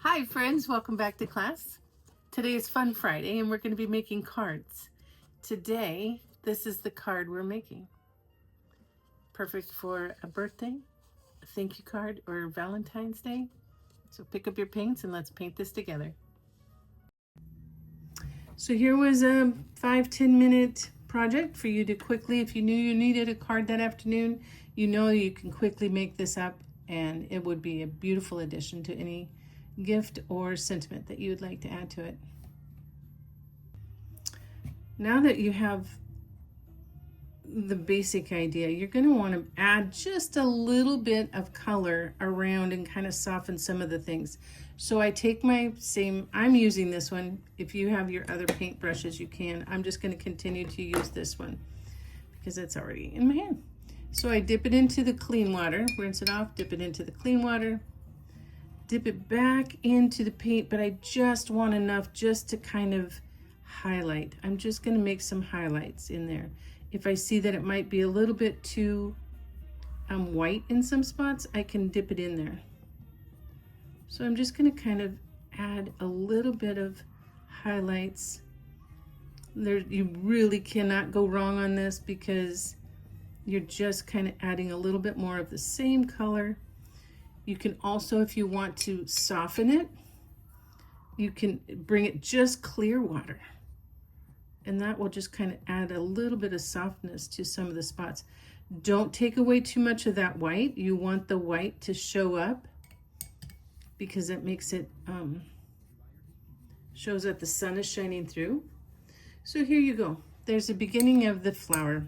Hi friends, welcome back to class. Today is Fun Friday and we're going to be making cards. Today, this is the card we're making. Perfect for a birthday, a thank you card, or Valentine's Day. So pick up your paints and let's paint this together. So here was a 5-10 minute project for you to quickly, if you knew you needed a card that afternoon, you know you can quickly make this up and it would be a beautiful addition to any gift or sentiment that you would like to add to it. Now that you have the basic idea, you're going to want to add just a little bit of color around and kind of soften some of the things. So I take my same, I'm using this one. If you have your other paint brushes, you can. I'm just going to continue to use this one because it's already in my hand. So I dip it into the clean water, rinse it off, dip it into the clean water, dip it back into the paint, but I just want enough just to kind of highlight. I'm just going to make some highlights in there. If I see that it might be a little bit too white in some spots, I can dip it in there. So I'm just going to kind of add a little bit of highlights. You really cannot go wrong on this because you're just kind of adding a little bit more of the same color. You can also, if you want to soften it, you can bring it just clear water. And that will just kind of add a little bit of softness to some of the spots. Don't take away too much of that white. You want the white to show up because it makes it, shows that the sun is shining through. So here you go. There's the beginning of the flower.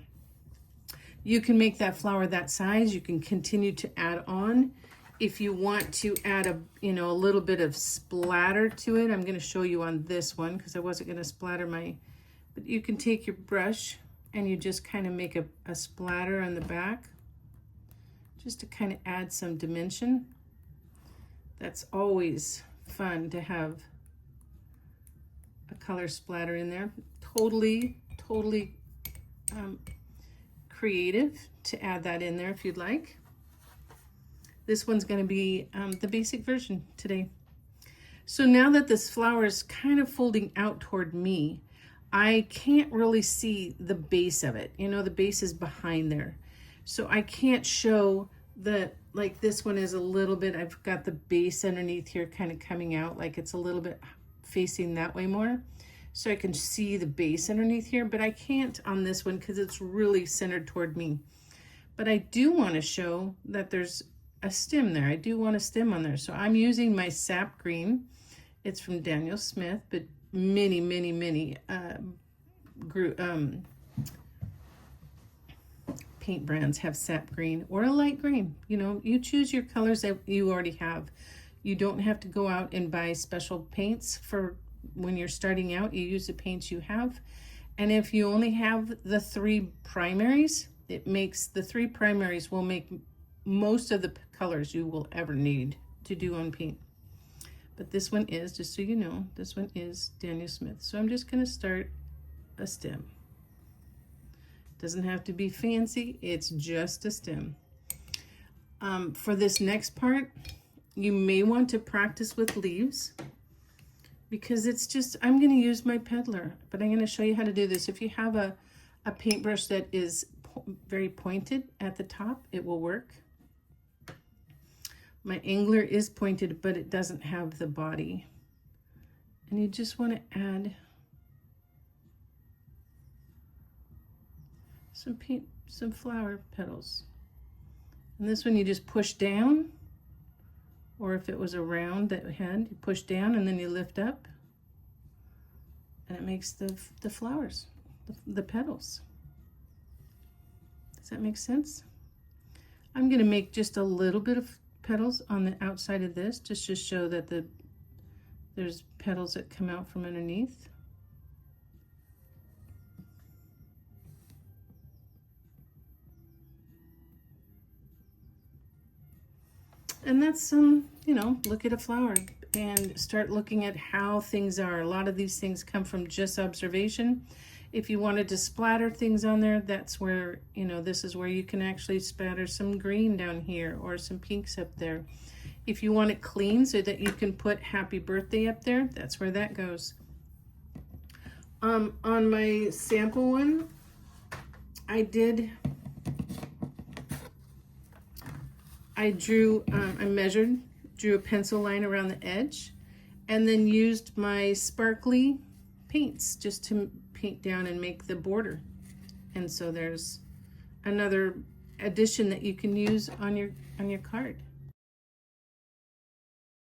You can make that flower that size. You can continue to add on. If you want to add a little bit of splatter to it, I'm going to show you on this one because I wasn't going to splatter but you can take your brush and you just kind of make a splatter on the back just to kind of add some dimension. That's always fun to have a color splatter in there. Totally creative to add that in there if you'd like. This one's going to be the basic version today. So now that this flower is kind of folding out toward me, I can't really see the base of it. You know, the base is behind there. So I can't show like this one is a little bit, I've got the base underneath here kind of coming out, like it's a little bit facing that way more. So I can see the base underneath here, but I can't on this one because it's really centered toward me. But I do want to show that there's a stem there. I do want a stem on there. So I'm using my sap green. It's from Daniel Smith, but many paint brands have sap green or a light green. You know, you choose your colors that you already have. You don't have to go out and buy special paints for when you're starting out. You use the paints you have. And if you only have the 3 primaries, it makes the 3 primaries will make most of the colors you will ever need to do on paint. But this one is, just so you know, this one is Daniel Smith. So I'm just going to start a stem. Doesn't have to be fancy, it's just a stem. For this next part, you may want to practice with leaves because it's just, I'm going to use my peddler, but I'm going to show you how to do this. If you have a paintbrush that is very pointed at the top, it will work. My angler is pointed, but it doesn't have the body. And you just want to add some flower petals. And this one you just push down, or if it was a round that head, you push down and then you lift up, and it makes the flowers, the petals. Does that make sense? I'm going to make just a little bit of petals on the outside of this just to show that there's petals that come out from underneath. And that's look at a flower and start looking at how things are. A lot of these things come from just observation. If you wanted to splatter things on there, that's where, this is where you can actually splatter some green down here or some pinks up there. If you want it clean so that you can put happy birthday up there, that's where that goes. On my sample one, I measured, drew a pencil line around the edge, and then used my sparkly paints just to paint down and make the border. And so there's another addition that you can use on your card.